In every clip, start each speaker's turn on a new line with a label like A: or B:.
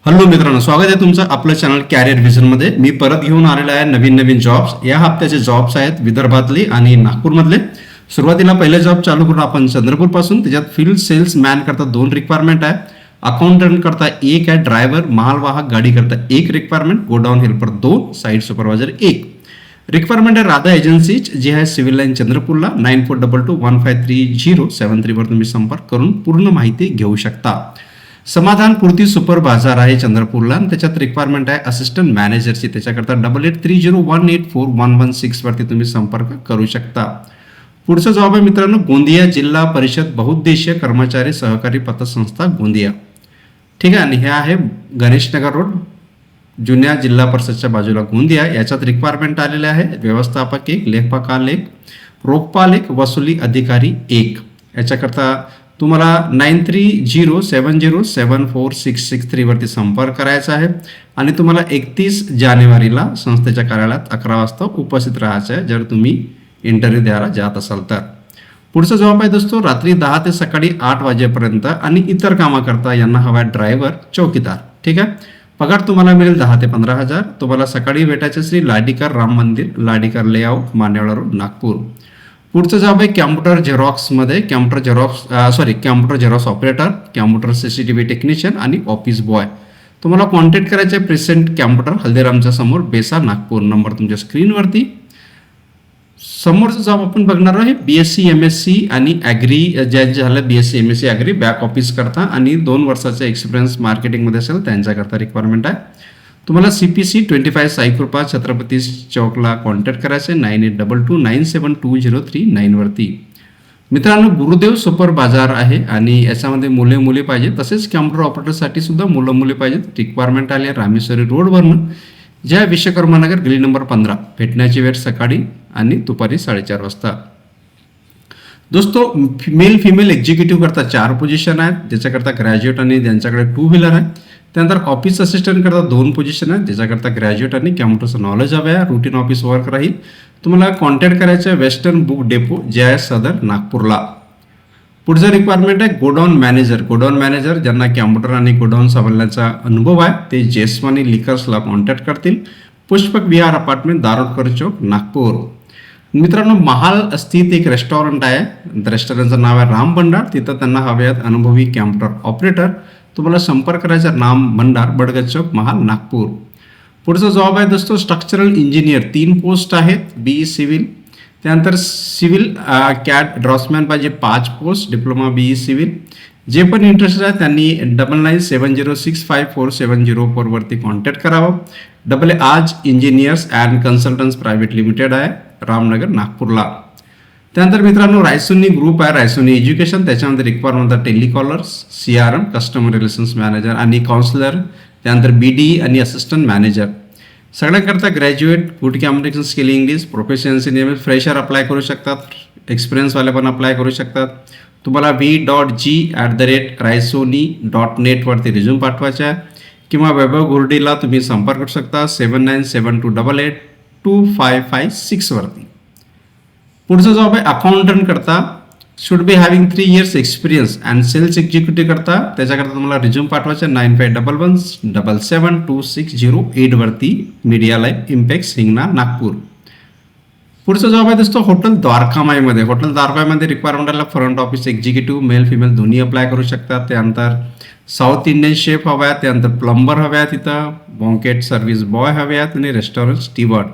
A: Hello मित्रांनो, स्वागत आहे तुमचं आपलं चॅनल कॅरियर व्हिजन मध्ये. मी परत घेऊन आलेलो आहे नवीन जॉब्स. या हप्त्याचे जॉब्स आहेत विदर्भातले आणि नागपूरमधले. सुरुवातीला पहिले जॉब चालू करून आपण चंद्रपूर पासून. त्याच्यात फील्ड सेल्स मॅन करता 2 रिक्वायरमेंट आहे, अकाउंटंट करता 1 आहे, ड्रायव्हर मालवाहक गाडी करता 1 requirement, godown helper 2, site supervisor 1 requirement आहे. राधा एजन्सी जी आहे सिव्हिल लाईन चंद्रपूरला 9422153073 वर तुम्ही संपर्क करून पूर्ण माहिती घेऊ शकता. समाधान पूर्ती सुपर बाजार आहे चंद्रपूरला आणि त्याच्यात रिक्वायरमेंट आहे असिस्टंट मॅनेजरची. त्याच्याकरता 8830184116 वरती तुम्ही संपर्क करू शकता. पुढचा जॉब आहे मित्रांनो गोंदिया जिल्हा परिषद बहुउद्देशीय कर्मचारी सहकारी पतसंस्था गोंदिया. ठीक आहे, आणि हे आहे गणेशनगर रोड, जुन्या जिल्हा परिषदच्या बाजूला गोंदिया. याच्यात रिक्वायरमेंट आलेले आहे व्यवस्थापक 1, लेखपाल 1, रोखपाल 1, वसुली अधिकारी 1. याच्याकरता तुम्हाला 9307074663 वरती संपर्क करायचा आहे आणि तुम्हाला 31 जानेवारीला संस्थेच्या कार्यालयात 11 वाजता उपस्थित राहायचं आहे जर तुम्ही इंटरव्ह्यू द्यायला जात असाल तर. पुढचा जॉब आहे दोस्तो रात्री 10 ते सकाळी 8 वाजेपर्यंत आणि इतर कामं करता यांना हवा आहे ड्रायव्हर चौकीदार. ठीक आहे, पगार तुम्हाला मिळेल 10 ते 15,000. तुम्हाला सकाळी भेटायचे श्री लाडीकर राम मंदिर, लाडीकर लेआउट, मांडेवाडा रोड, नागपूर. पुढचं जॉब आहे कॅम्प्युटर झेरॉक्समध्ये, computer xerox operator, computer CCTV technician आणि ऑफिस बॉय. तुम्हाला कॉन्टॅक्ट करायचे प्रेझेंट कॅम्प्युटर हल्दीरामच्या समोर, बेसा, नागपूर. नंबर तुमच्या स्क्रीनवरती. समोरचा जॉब आपण बघणार आहे BSc MSc आणि ॲग्री ज्या झालं BSc MSc agri back office करता आणि 2 वर्षाचा एक्सपिरियन्स मार्केटिंगमध्ये असेल त्यांच्याकरता रिक्वायरमेंट आहे. तुम्हाला CPC 25 साईकृपा छत्रपती चौकला कॉन्टॅक्ट करायचे 9822972039 वरती. मित्रांनो गुरुदेव सुपर बाजार आहे आणि याच्यामध्ये मुले पाहिजे, तसेच कॅम्प्युटर ऑपरेटरसाठी सुद्धा मुले पाहिजेत. रिक्वायरमेंट आली आहे रामेश्वरी रोडवरनं, ज्या विश्वकर्मा नगर गली नंबर 15. भेटण्याची वेळ सकाळी आणि दुपारी 4:30 वाजता. दोस्तो मेल फिमेल एक्झिक्युटिव्ह करता 4 पोझिशन आहेत, ज्याच्याकरता ग्रॅज्युएट आणि ज्यांच्याकडे 2 व्हीलर आहे. त्यानंतर ऑफिस असिस्टंट करता 2 पोझिशन आहेत, ज्याच्याकरता ग्रॅज्युएट आणि कॅम्प्युटरचं नॉलेज हवं आहे. रुटीन ऑफिस वर्क राहील. तुम्हाला कॉन्टॅक्ट करायचं आहे वेस्टर्न बुक डेपो जे आहे सदर नागपूरला. पुढचं रिक्वायरमेंट आहे गोडाऊन मॅनेजर ज्यांना कॅम्प्युटर आणि गोडाऊन सांभाळण्याचा अनुभव आहे ते जेस्वानी लिकर्सला कॉन्टॅक्ट करतील. पुष्पक विहार अपार्टमेंट, दारोडकर चौक, नागपूर. मित्रांनो महाल स्थित एक रेस्टॉरंट आहे, रेस्टॉरंटचं नाव आहे राम भंडार. तिथं त्यांना हवे आहेत अनुभवी कॅम्प्युटर ऑपरेटर. तुम्हाला संपर्क करायचा राम भंडार, बडगत चौक, महाल, नागपूर. पुढचा जॉब आहे दोस्तो स्ट्रक्चरल इंजिनियर. 3 पोस्ट आहेत, BE सिव्हिल. त्यानंतर सिव्हिल कॅड ड्रॉसमॅन पाहिजे 5 पोस्ट, डिप्लोमा BE सिव्हिल. जे पण इंटरेस्टेड आहे त्यांनी 9970654704 वरती कॉन्टॅक्ट करावं. आज इंजिनियर्स अँड कन्सल्टन्ट्स प्रायव्हेट लिमिटेड आहे, रामनगर, नागपूरला. त्यानंतर मित्रांनो रायसोनी ग्रुप आहे, रायसोनी एज्युकेशन. त्याच्यामध्ये रिक्वायरमेंट आहे telecallers, CRM, customer relations manager आणि काउन्सिलर. त्यानंतर BDE आणि असिस्टंट मॅनेजर. सगळ्यांकरता graduate, good communication skill, English, proficiency name, fresher apply करू शकतात, एक्सपिरियन्सवाले पण अप्लाय करू शकतात. तुम्हाला v.g@raisoni.net वरती रिझ्यूम पाठवायचा आहे किंवा वैभव गुर्डीला तुम्ही संपर्क करू शकता 7972882556 वरती. पुढचा जॉब आहे अकाउंटंट करता, should be having 3 years experience and sales executive करता. त्याच्याकरता तुम्हाला रिझ्यूम पाठवायचा 9511772608 वरती, media life, impact, Hingna, Nagpur. पुढचा जॉब आहे दोस्तो हॉटेल द्वारकामाईमध्ये. हॉटेल द्वारकामाईमध्ये रिक्वायरमेंट आला front office executive, male female दोन्ही अप्लाय करू शकतात. त्यानंतर साऊथ इंडियन शेफ हवा आहे, त्यानंतर प्लंबर हवे आहेत, तिथं बॉन्केट सर्व्हिस बॉय हवे आहेत आणि रेस्टॉरंट स्टीवर्ड.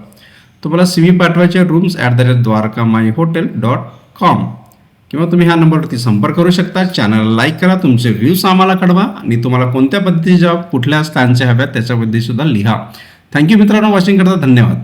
A: तुम्हाला CV पाठवायचे rooms@dwarkamaihotel.com किंवा तुम्ही ह्या नंबरवरती संपर्क करू शकता. चॅनलला लाईक करा, तुमचे व्ह्यूज आम्हाला कळवा आणि तुम्हाला कोणत्या पद्धतीचे जॉब कुठल्या स्थानचे हव्यात त्याच्याबद्दल सुद्धा लिहा. थँक्यू मित्रांनो, वॉचिंग करता. धन्यवाद.